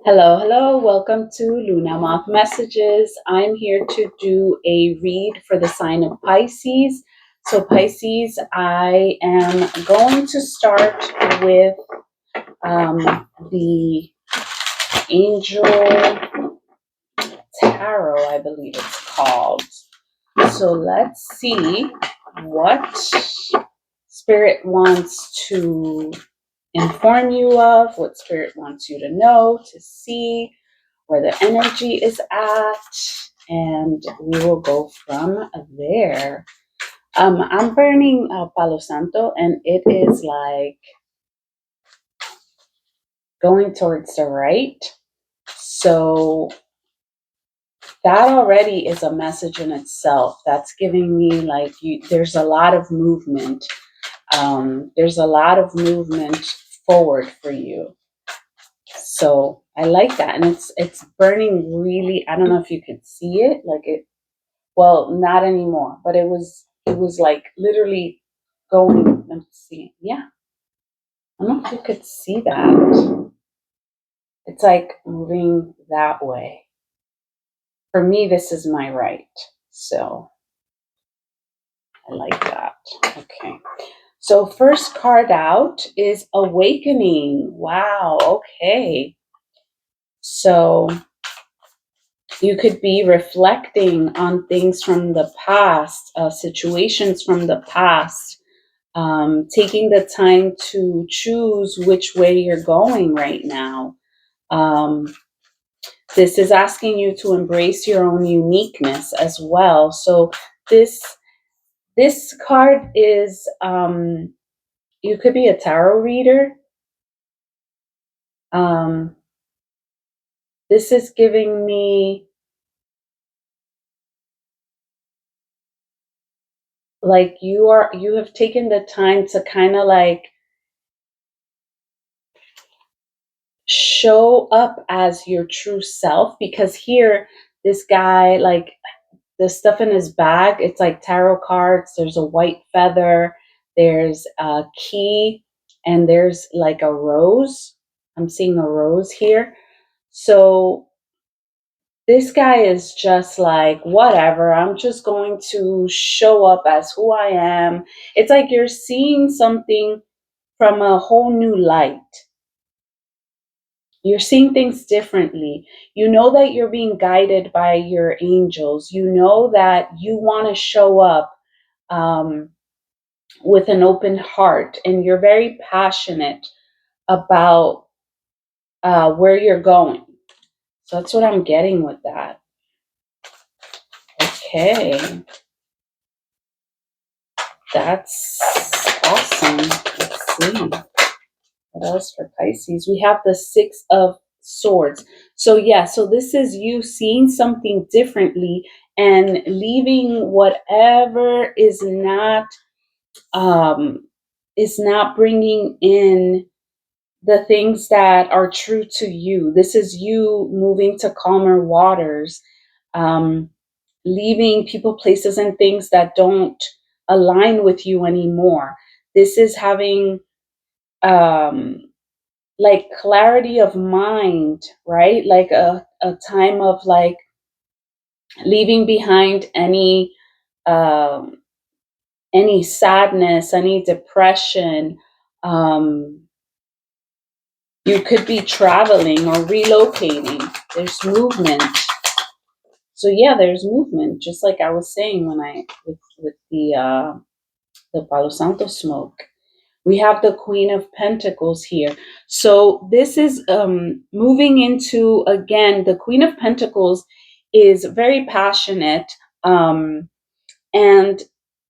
Hello, hello. Welcome to Luna Moth Messages. I'm here to do a read for the sign of Pisces. So, Pisces, I am going to start with the Angel Tarot, I believe it's called. So, let's see what Spirit wants to inform you of, what Spirit wants you to know, to see where the energy is at, and we will go from there. I'm burning Palo Santo, and it is like going towards the right. So that already is a message in itself. That's giving me like there's a lot of movement. There's a lot of movement forward for you. So I like that, and it's burning really. I don't know if you could see it, like it. Well, not anymore, but it was like literally going. Let's see. Yeah, I don't know if you could see that. It's like moving that way. For me, this is my right. So I like that. Okay. So first card out is Awakening. Wow. Okay. So you could be reflecting on things from the past, situations from the past, taking the time to choose which way you're going right now. This is asking you to embrace your own uniqueness as well. So this this card is you could be a tarot reader. Um, this is giving me like you have taken the time to kind of like show up as your true self, because here this guy, like, the stuff in his bag, it's like tarot cards. There's a white feather, there's a key, and there's like a rose. I'm seeing a rose here. So this guy is just like, whatever, I'm just going to show up as who I am. It's like you're seeing something from a whole new light. You're seeing things differently. You know that you're being guided by your angels. You know that you want to show up um, with an open heart, and you're very passionate about where you're going. So that's what I'm getting with that. Okay. That's awesome. Let's see. What else for Pisces? We have the Six of Swords. So yeah, so this is you seeing something differently and leaving whatever is not bringing in the things that are true to you. This is you moving to calmer waters, um, leaving people, places, and things that don't align with you anymore. This is having um, like clarity of mind, right? Like a time of like leaving behind um, any sadness, any depression. Um, you could be traveling or relocating. There's movement. So yeah, there's movement. Just like I was saying when I with the Palo Santo smoke. We have the Queen of Pentacles here. So this is moving into, again, the Queen of Pentacles is very passionate, and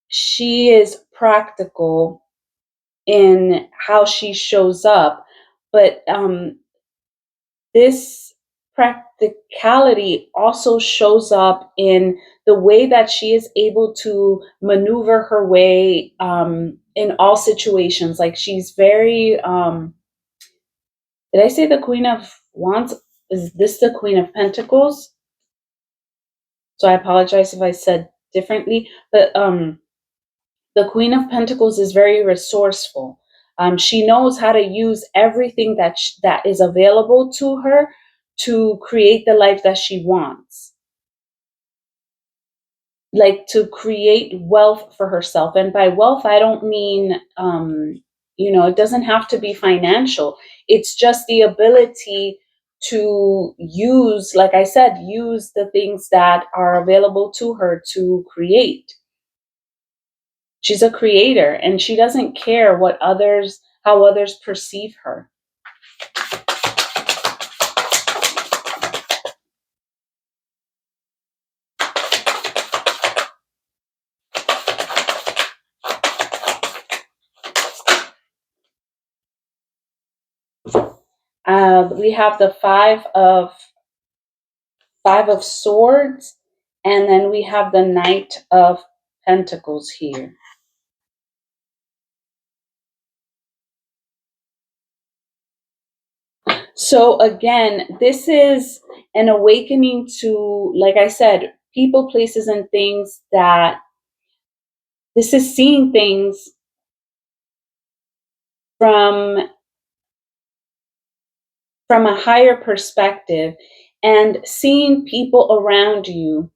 she is practical in how she shows up. But this practicality also shows up in the way that she is able to maneuver her way in all situations. Like she's very, did I say the Queen of Wands? Is this the Queen of Pentacles? So I apologize if I said differently, but the Queen of Pentacles is very resourceful. She knows how to use everything that is available to her to create the life that she wants, like to create wealth for herself. And by wealth, I don't mean, it doesn't have to be financial. It's just the ability to use, like I said, use the things that are available to her to create. She's a creator and she doesn't care how others perceive her. We have the five of swords, and then we have the Knight of Pentacles here. So again, this is an awakening to, like I said, people, places, and things. That this is seeing things from a higher perspective, and seeing people around you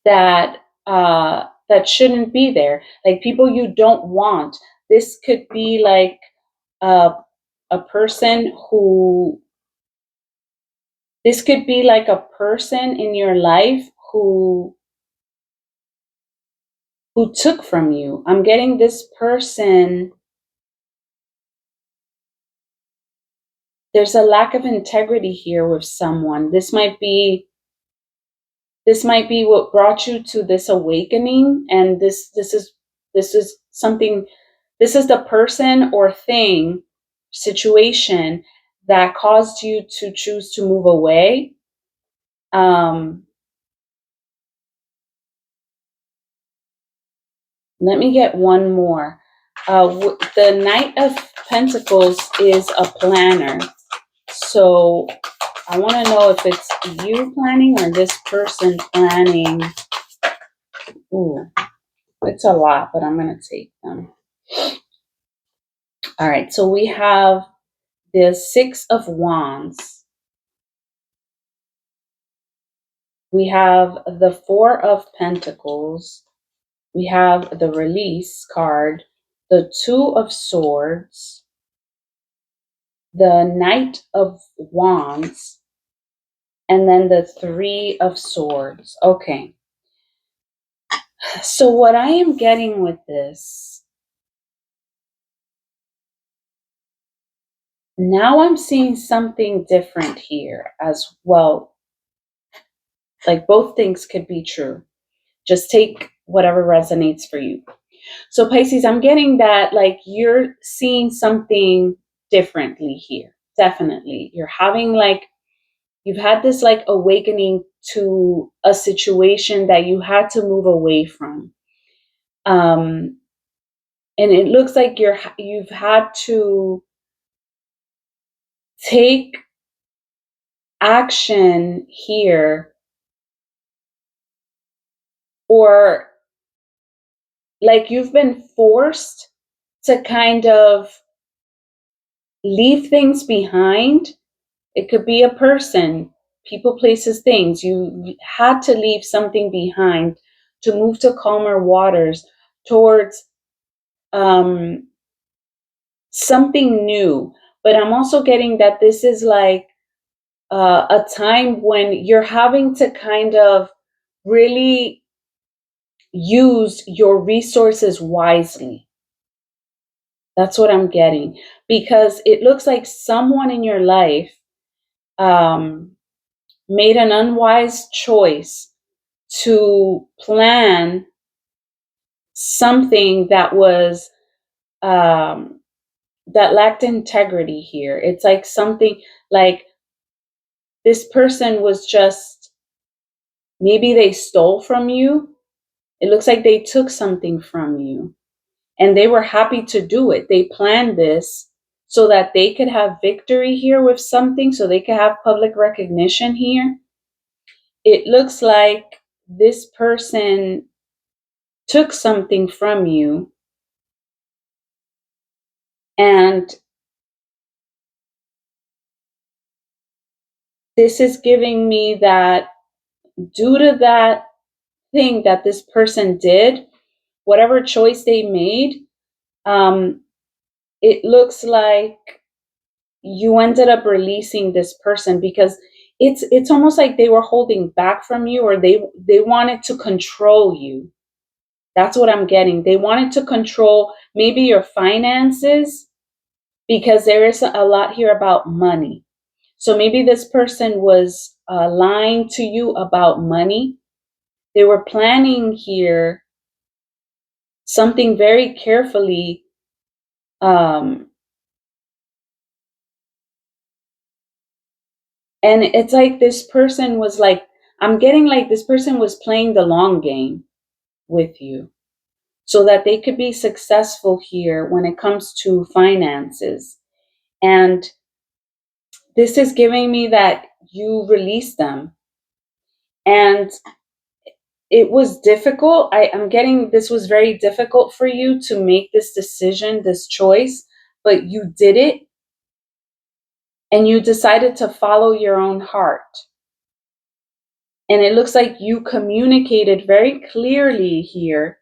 that that shouldn't be there, like people you don't want. This could be like a person who this could be like a person in your life who took from you. I'm getting this person, there's a lack of integrity here with someone. This might be what brought you to this awakening, and this is something, this is the person or thing, situation that caused you to choose to move away. Let me get one more. The Knight of Pentacles is a planner. So I want to know if it's you planning or this person planning. Ooh, it's a lot, but I'm going to take them. All right, so we have the Six of Wands. We have the Four of Pentacles. We have the Release card, the Two of Swords, the Knight of Wands, and then the Three of Swords. Okay. So what I am getting with this, now I'm seeing something different here as well. Like both things could be true. Just take whatever resonates for you. So Pisces, I'm getting that like you're seeing something differently here. Definitely. You're having like, you've had this like awakening to a situation that you had to move away from. And it looks like you've had to take action here, or like you've been forced to kind of leave things behind. It could be a person, people, places, things. You had to leave something behind to move to calmer waters towards something new. But I'm also getting that this is like a time when you're having to kind of really use your resources wisely. That's what I'm getting, because it looks like someone in your life made an unwise choice to plan something that was that lacked integrity here. It's like something like this person was just, maybe they stole from you. It looks like they took something from you and they were happy to do it. They planned this so that they could have victory here with something, so they could have public recognition here. It looks like this person took something from you, and this is giving me that due to that thing that this person did, whatever choice they made, it looks like you ended up releasing this person because it's almost like they were holding back from you, or they wanted to control you. That's what I'm getting. They wanted to control maybe your finances, because there is a lot here about money. So maybe this person was lying to you about money. They were planning here something very carefully. And it's like this person was like, I'm getting like this person was playing the long game with you so that they could be successful here when it comes to finances. And this is giving me that you release them. And it was difficult. I'm getting this was very difficult for you to make this decision, this choice, but you did it, and you decided to follow your own heart. And it looks like you communicated very clearly here.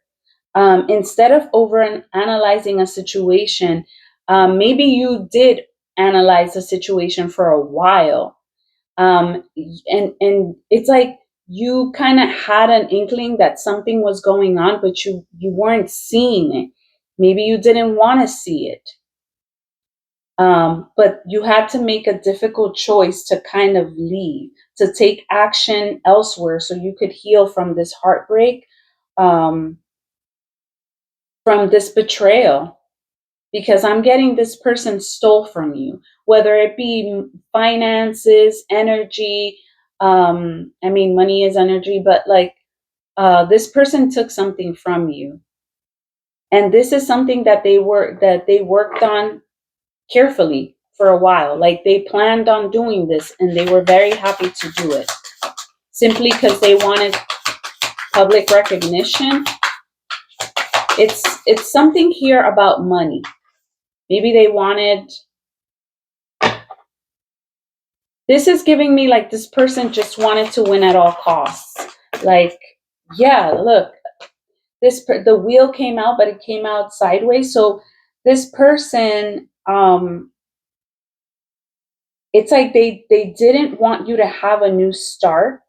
Instead of over analyzing a situation, maybe you did analyze the situation for a while. And it's like you kind of had an inkling that something was going on, but you weren't seeing it. Maybe you didn't want to see it. But you had to make a difficult choice to kind of leave, to take action elsewhere so you could heal from this heartbreak, um, from this betrayal. Because I'm getting this person stole from you, whether it be finances, energy. I mean, money is energy, but like this person took something from you, and this is something that they worked on carefully for a while. Like they planned on doing this, and they were very happy to do it simply because they wanted public recognition. It's something here about money. Maybe they wanted. This is giving me like this person just wanted to win at all costs. Like, yeah, look, the wheel came out, but it came out sideways. So this person, it's like they didn't want you to have a new start.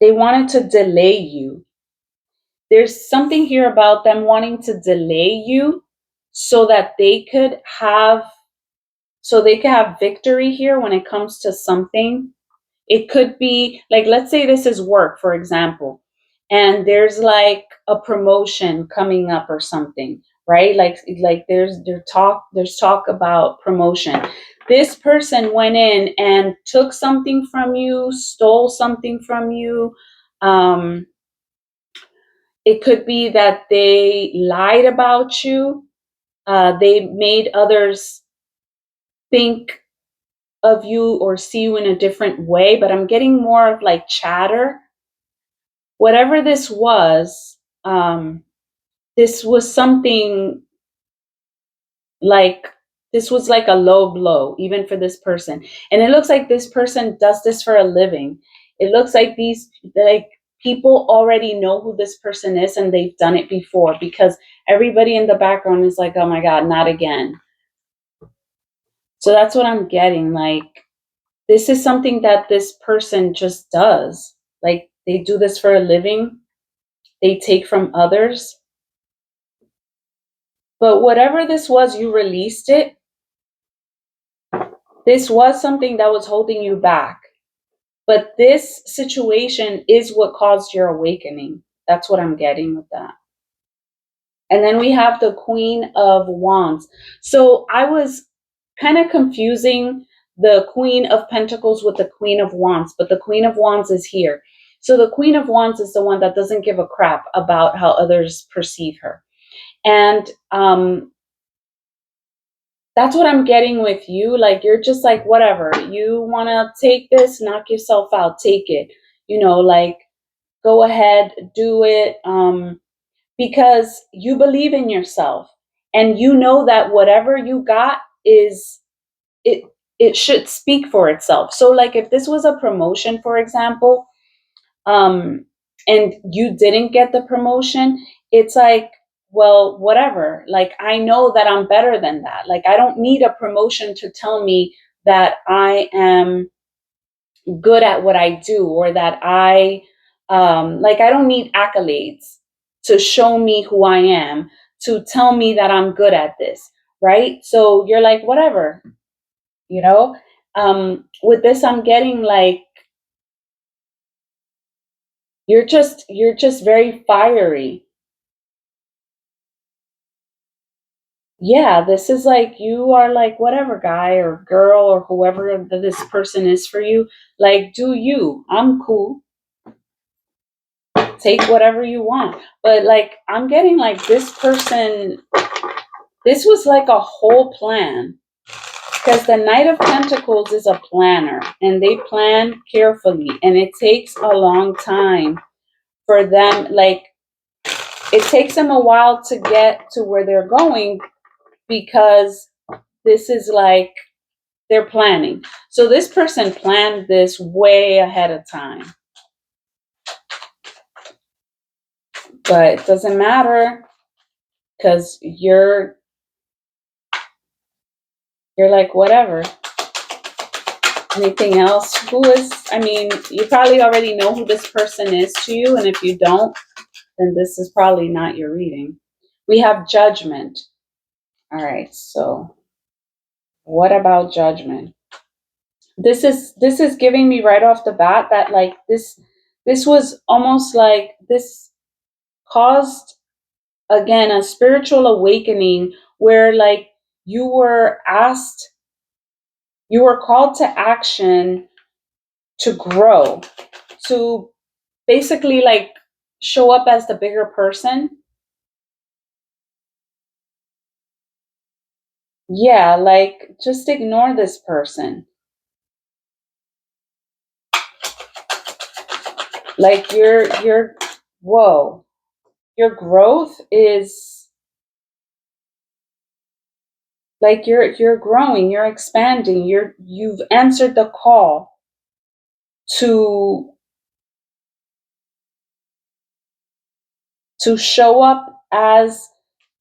They wanted to delay you. There's something here about them wanting to delay you so that they could have victory here when it comes to something. It could be like, let's say this is work, for example, and there's like a promotion coming up or something, right? Like there's talk about promotion. This person went in and took something from you, stole something from you. It could be that they lied about you. They made others think of you or see you in a different way, but I'm getting more of like chatter. Whatever this was something like, this was like a low blow, even for this person. And it looks like this person does this for a living. It looks like like people already know who this person is and they've done it before, because everybody in the background is like, oh my God, not again. So that's what I'm getting. Like, this is something that this person just does. Like, they do this for a living. They take from others. But whatever this was, you released it. This was something that was holding you back. But this situation is what caused your awakening. That's what I'm getting with that. And then we have the Queen of Wands. So I was kind of confusing the Queen of Pentacles with the Queen of Wands, but the Queen of Wands is here. So the Queen of Wands is the one that doesn't give a crap about how others perceive her. And that's what I'm getting with you. Like, you're just like, whatever. You want to take this, knock yourself out, take it. Like, go ahead, do it. Because you believe in yourself, and you know that whatever you got is it. it should speak for itself. So like if this was a promotion, for example, um, and you didn't get the promotion, it's like, well, whatever. Like, I know that I'm better than that. Like, I don't need a promotion to tell me that I am good at what I do, or that like, I don't need accolades to show me who I am, to tell me that I'm good at this. Right. So you're like, whatever, you know, with this, I'm getting like, you're just very fiery. Yeah, this is like, you are like, whatever, guy or girl or whoever this person is for you, like, do you, I'm cool, take whatever you want. But like, I'm getting like, this person, this was like a whole plan, because the Knight of Pentacles is a planner, and they plan carefully, and it takes a long time for them. Like, it takes them a while to get to where they're going, because this is like, they're planning. So this person planned this way ahead of time. But it doesn't matter, because you're like, whatever. Anything else? Who is, I mean, you probably already know who this person is to you, and if you don't, then this is probably not your reading. We have Judgment. All right, so what about Judgment? This is giving me right off the bat that like, this was almost like, this caused, again, a spiritual awakening, where like, you were asked, you were called to action, to grow, to basically like, show up as the bigger person. Yeah, like, just ignore this person. Like, whoa, your growth is like, you're growing, you're expanding, you've answered the call to show up as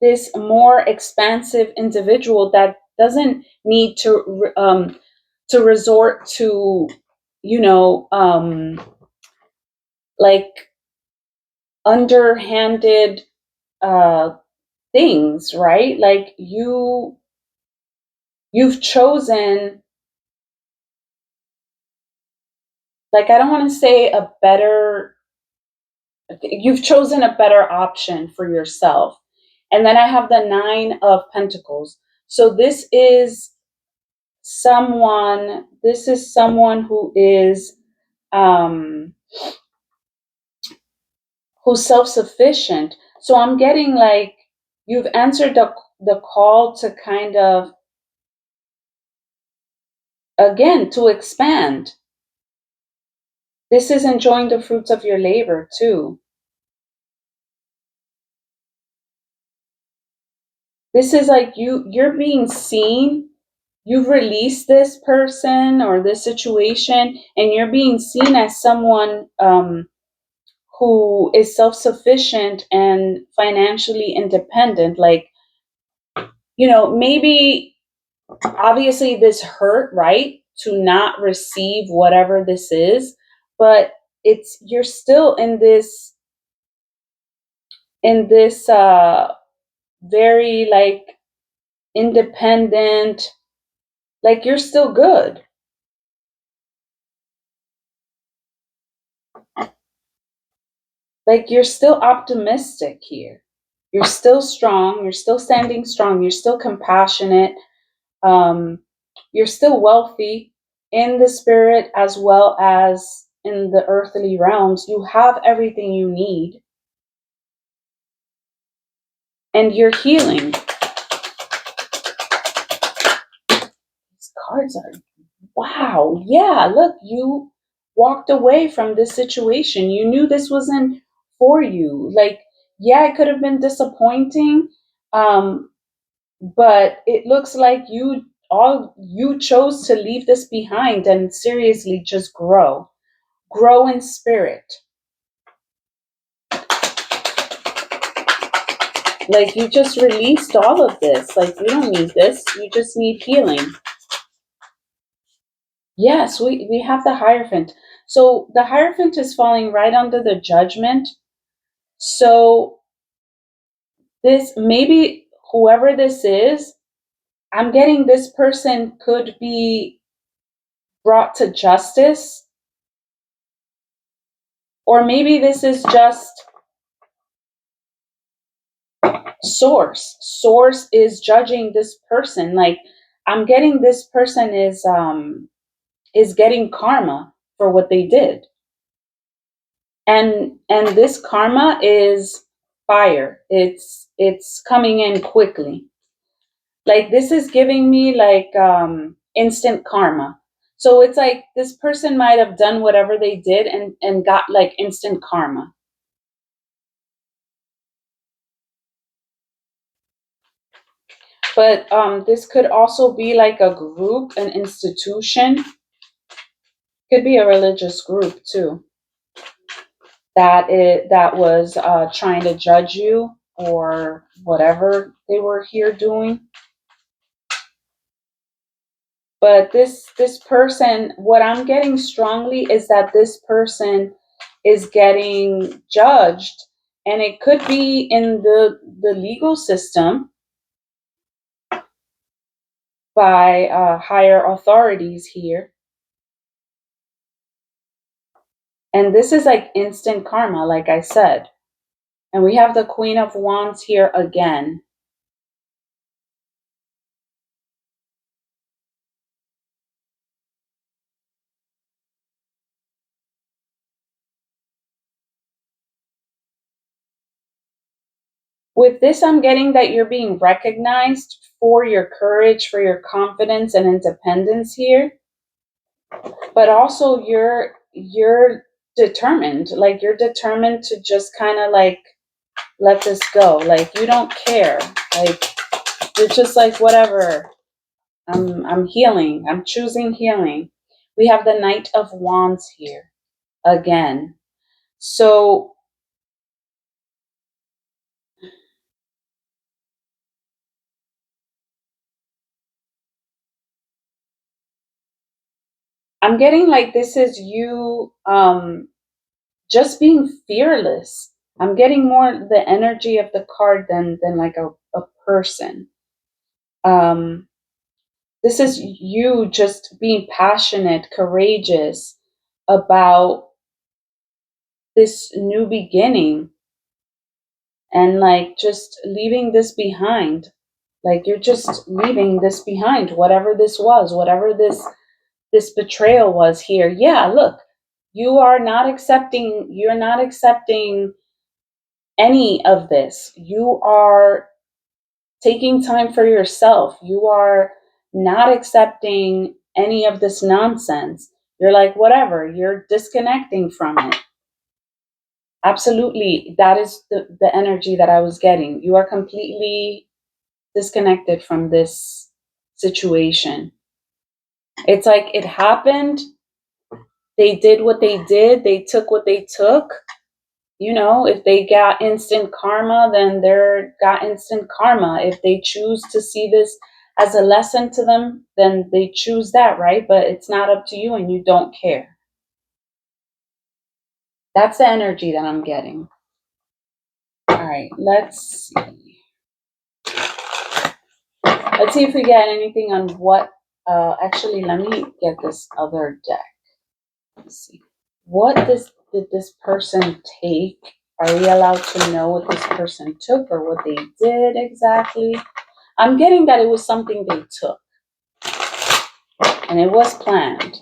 this more expansive individual that doesn't need to resort to, you know, like, underhanded uh things, right? Like, you've chosen, like, I don't want to say a better, you've chosen a better option for yourself. And then I have the Nine of Pentacles. So this is someone who is, um who's self-sufficient. So I'm getting like, you've answered the call to kind of, again, to expand. This is enjoying the fruits of your labor too. This is like, you're being seen. You've released this person or this situation, and you're being seen as someone who is self-sufficient and financially independent. Like, maybe, obviously this hurt, right? To not receive whatever this is, but you're still in this very like, independent, like, you're still good. Like, you're still optimistic here. You're still strong. You're still standing strong. You're still compassionate. Um, you're still wealthy in the spirit as well as in the earthly realms. You have everything you need. And you're healing. These cards are, wow. Yeah, look, you walked away from this situation. You knew this wasn't for you. Like, yeah, it could have been disappointing. But it looks like you you chose to leave this behind and seriously just grow in spirit. Like, you just released all of this. Like, you don't need this. You just need healing. Yes, we have the Hierophant. So the Hierophant is falling right under the Judgment. So this, maybe whoever this is, I'm getting this person could be brought to justice. Or maybe this is just Source. Source is judging this person. Like, I'm getting this person is getting karma for what they did. And this karma is fire. It's coming in quickly. Like, this is giving me like instant karma. So it's like this person might have done whatever they did and got like instant karma. But this could also be like a group, an institution. Could be a religious group too. That was trying to judge you or whatever they were here doing. But this person, what I'm getting strongly is that this person is getting judged, and it could be in the legal system by higher authorities here. And this is like instant karma, like I said. And we have the Queen of Wands here again. With this, I'm getting that you're being recognized for your courage, for your confidence and independence here. But also you're determined. Like, you're determined to just kind of like let this go. Like, you don't care. Like, you're just like, whatever. I'm healing. I'm choosing healing. We have the Knight of Wands here again. So I'm getting like this is you just being fearless. I'm getting more the energy of the card than like a person. This is you just being passionate, courageous about this new beginning and like just leaving this behind. Like, you're just leaving this behind, whatever this was, whatever this betrayal was here. Yeah, look, you're not accepting any of this. You are taking time for yourself. You are not accepting any of this nonsense. You're like, whatever, you're disconnecting from it. Absolutely. That is the energy that I was getting. You are completely disconnected from this situation. It's like it happened. They did what they did. They took what they took. You know, if they got instant karma, then they're got instant karma. If they choose to see this as a lesson to them, then they choose that, right? But it's not up to you and you don't care. That's the energy that I'm getting. All right, let's see. Let's see if we get anything on what, actually, let me get this other deck. Let's see. What did this person take? Are we allowed to know what this person took or what they did exactly? I'm getting that it was something they took. And it was planned.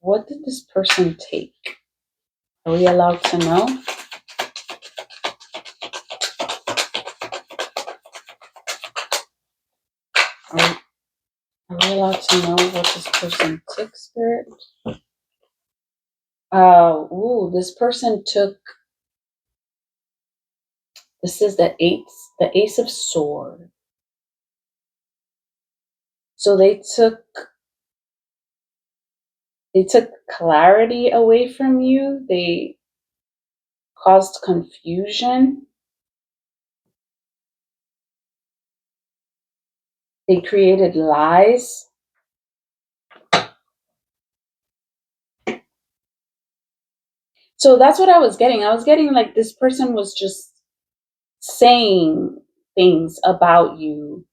What did this person take? Are we allowed to know? Are we allowed to know what this person took, Spirit? This person took This is the Ace of Swords. So they took clarity away from you. They caused confusion. They created lies. So that's what I was getting. I was getting like this person was just saying things about you,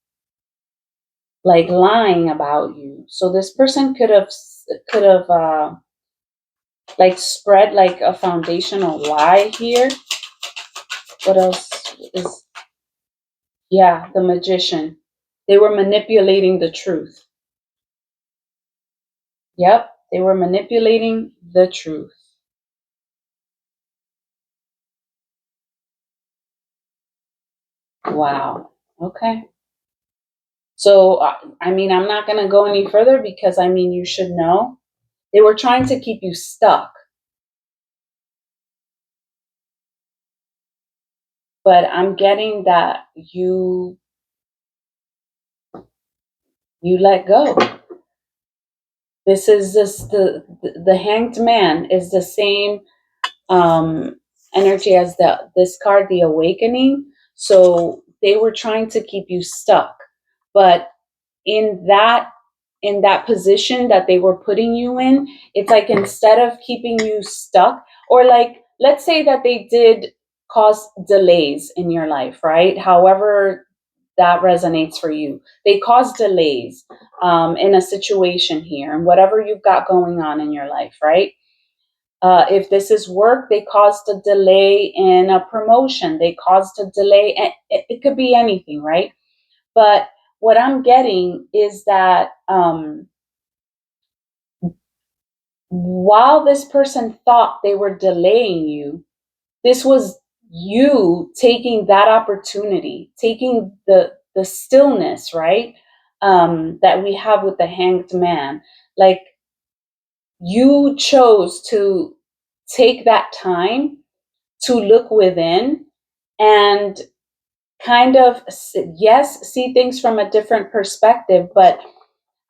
like lying about you. So this person could have like spread like a foundational lie here. What else is, yeah, the Magician. They were manipulating the truth. Yep, they were manipulating the truth. Wow. Okay. So, I mean, I'm not going to go any further because, I mean, you should know. They were trying to keep you stuck. But I'm getting that you let go. This is the Hanged Man is the same energy as this card, the Awakening. So they were trying to keep you stuck, but in that position that they were putting you in, it's like instead of keeping you stuck, or like let's say that they did cause delays in your life, right? However that resonates for you. They cause delays in a situation here and whatever you've got going on in your life, right? If this is work, they caused a delay in a promotion. They caused a delay. It could be anything, right? But what I'm getting is that while this person thought they were delaying you, this was you taking that opportunity, taking the stillness, right? That we have with the Hanged Man. Like you chose to take that time to look within and kind of, yes, see things from a different perspective, but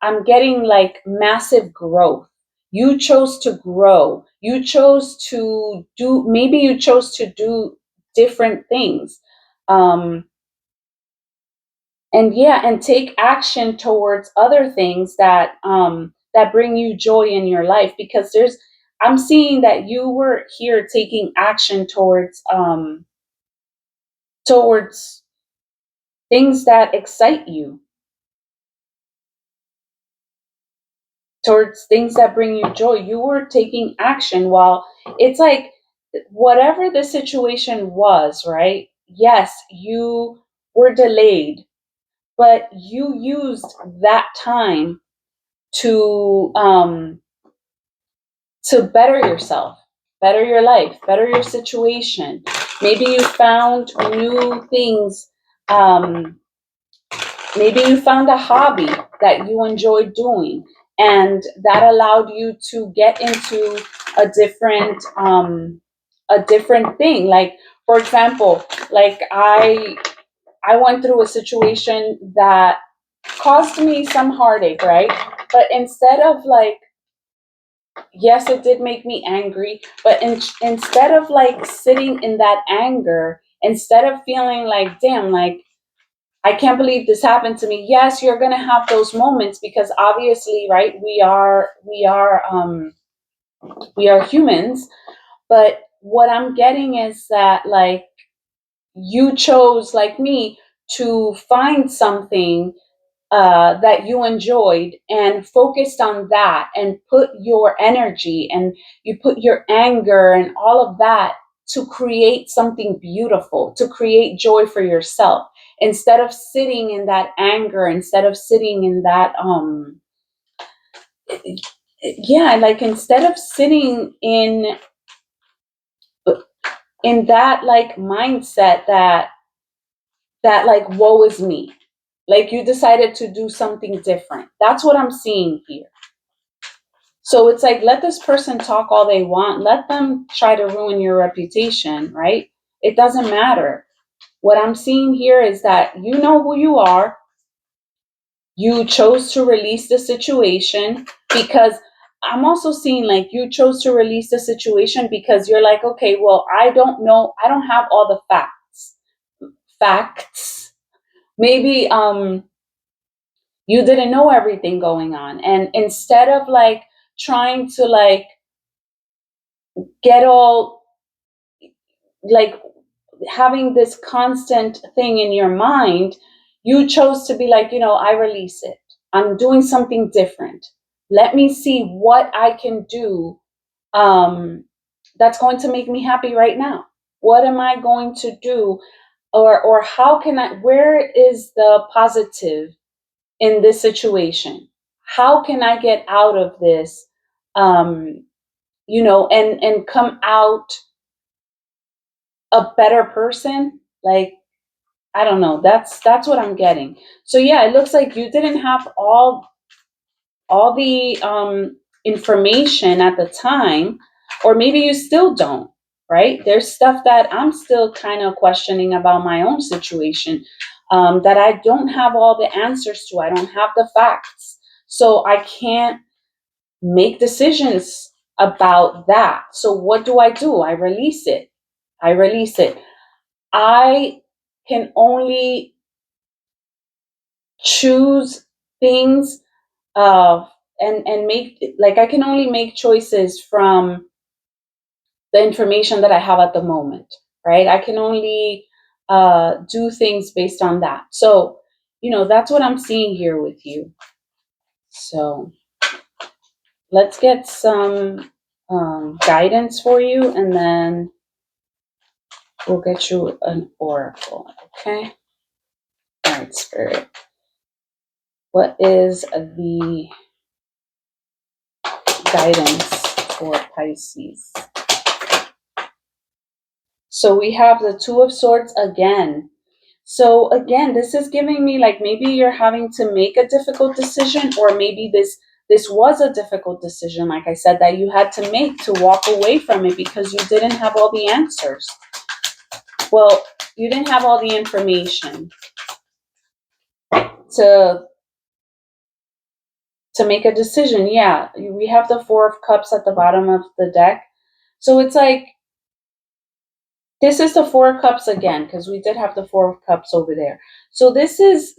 I'm getting like massive growth. You chose to grow. You chose to do, maybe you chose to do different things. Um, and yeah, and take action towards other things that bring you joy in your life, because I'm seeing that you were here taking action towards things that excite you, towards things that bring you joy. You were taking action while it's like whatever the situation was, right? Yes, you were delayed, but you used that time to better yourself, better your life, better your situation. Maybe you found new things. Maybe you found a hobby that you enjoyed doing, and that allowed you to get into a different thing. Like, for example, like I went through a situation that caused me some heartache, right? But instead of like, yes, it did make me angry, but instead of like sitting in that anger, instead of feeling like, damn, like I can't believe this happened to me. Yes, you're gonna have those moments because obviously, right? We are humans. But what I'm getting is that like you chose, like me, to find something that you enjoyed and focused on that and put your energy and you put your anger and all of that to create something beautiful, to create joy for yourself, instead of sitting in that anger, instead of sitting in that yeah, like instead of sitting in that like mindset that like woe is me, like you decided to do something different. That's what I'm seeing here. So it's like, let this person talk all they want. Let them try to ruin your reputation, right? It doesn't matter. What I'm seeing here is that you know who you are. You chose to release the situation because I'm also seeing like you chose to release the situation because you're like, okay, well, I don't know. I don't have all the facts. Maybe you didn't know everything going on. And instead of like trying to like get all like having this constant thing in your mind, you chose to be like, I release it. I'm doing something different. Let me see what I can do that's going to make me happy right now. What am I going to do? Or how can I, where is the positive in this situation? How can I get out of this? And come out a better person. Like, I don't know. That's what I'm getting. So yeah, it looks like you didn't have all the information at the time, or maybe you still don't. Right? There's stuff that I'm still kind of questioning about my own situation, that I don't have all the answers to. I don't have the facts, so I can't make decisions about that. So what do? I release it. I release it. I can only choose things, and make, like, I can only make choices from the information that I have at the moment, right? I can only do things based on that. So, that's what I'm seeing here with you. So let's get some guidance for you, and then we'll get you an oracle, okay? All right, Spirit. What is the guidance for Pisces? So we have the Two of Swords again. So again, this is giving me like maybe you're having to make a difficult decision, or maybe this was a difficult decision, like I said, that you had to make to walk away from it because you didn't have all the answers. Well, you didn't have all the information to make a decision. Yeah, we have the Four of Cups at the bottom of the deck. So it's like, this is the Four of Cups again, because we did have the Four of Cups over there. So this is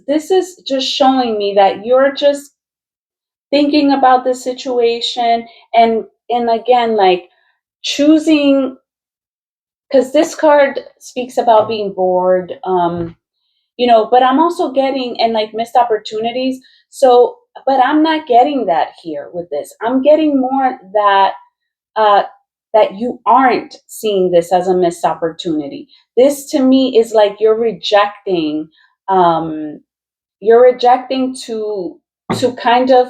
just showing me that you're just thinking about the situation, and again, like, choosing, because this card speaks about being bored, but I'm also getting, and like, missed opportunities. So, but I'm not getting that here with this. I'm getting more that uh, that you aren't seeing this as a missed opportunity. This to me is like you're rejecting. You're rejecting to kind of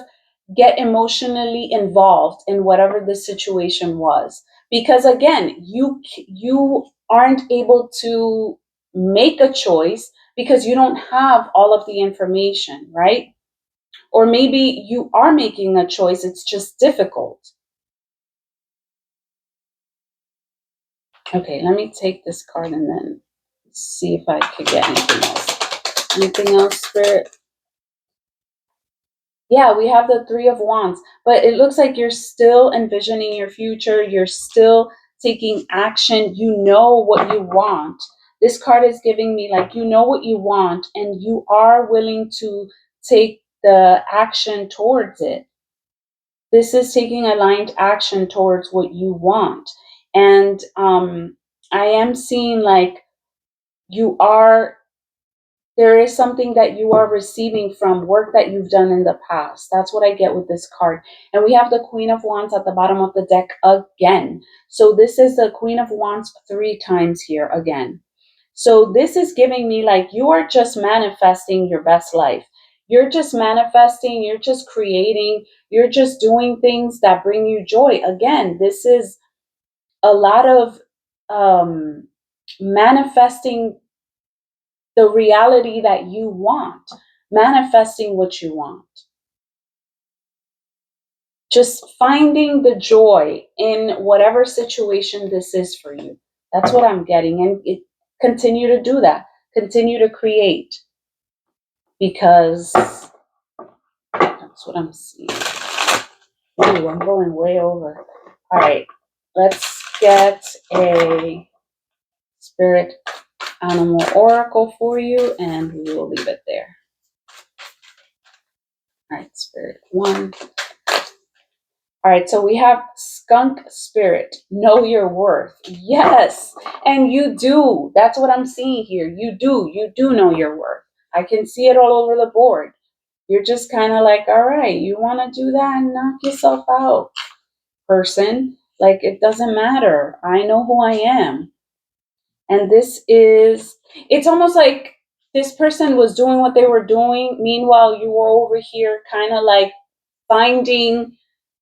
get emotionally involved in whatever the situation was, because again, you aren't able to make a choice because you don't have all of the information, right? Or maybe you are making a choice, it's just difficult. Okay, let me take this card and then see if I could get anything else. Anything else, Spirit? Yeah, we have the Three of Wands, but it looks like you're still envisioning your future. You're still taking action. You know what you want. This card is giving me like, you know what you want, and you are willing to take the action towards it. This is taking aligned action towards what you want. And I am seeing like you are, there is something that you are receiving from work that you've done in the past. That's what I get with this card. And we have the Queen of Wands at the bottom of the deck again. So this is the Queen of Wands 3 times here again. So this is giving me like you are just manifesting your best life. You're just manifesting, you're just creating, you're just doing things that bring you joy. Again, this is a lot of manifesting the reality that you want, manifesting what you want. Just finding the joy in whatever situation this is for you. That's what I'm getting. And continue to do that. Continue to create, because that's what I'm seeing. Ooh, I'm going way over. All right, let's get a spirit animal oracle for you, and we will leave it there. All right, spirit one. All right, so we have skunk spirit. Know your worth. Yes, and you do. That's what I'm seeing here. You do know your worth. I can see it all over the board. You're just kind of like, all right, you want to do that and knock yourself out, person. Like, it doesn't matter. I know who I am. And it's almost like this person was doing what they were doing. Meanwhile, you were over here kind of like finding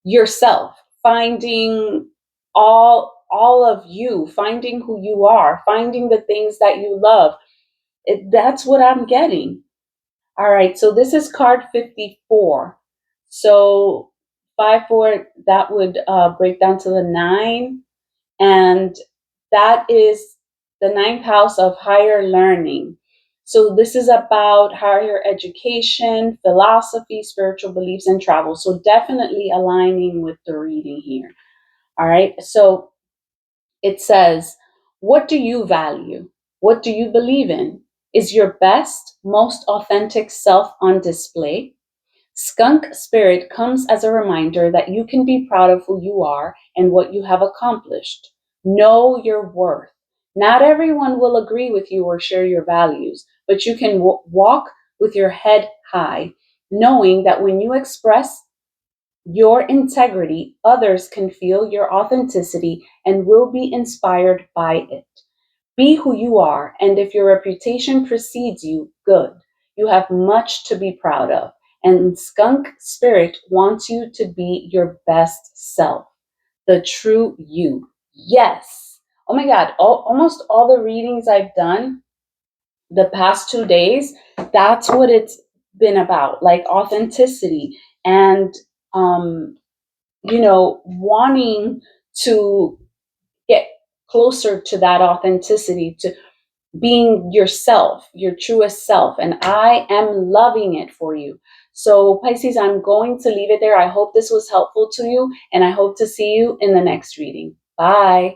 yourself, finding all of you, finding who you are, finding the things that you love. That's what I'm getting. All right, so this is card 54. So 5-4, that would break down to the 9, and that is the 9th house of higher learning. So this is about higher education, philosophy, spiritual beliefs, and travel. So definitely aligning with the reading here. All right, so it says, what do you value? What do you believe in? Is your best, most authentic self on display? Skunk spirit comes as a reminder that you can be proud of who you are and what you have accomplished. Know your worth. Not everyone will agree with you or share your values, but you can walk with your head high, knowing that when you express your integrity, others can feel your authenticity and will be inspired by it. Be who you are, and if your reputation precedes you, good. You have much to be proud of, and skunk spirit wants you to be your best self, the true you. Yes. Oh my God, almost all the readings I've done the past 2 days, that's what it's been about, like authenticity and, wanting to get closer to that authenticity, to being yourself, your truest self. And I am loving it for you. So Pisces, I'm going to leave it there. I hope this was helpful to you, and I hope to see you in the next reading. Bye.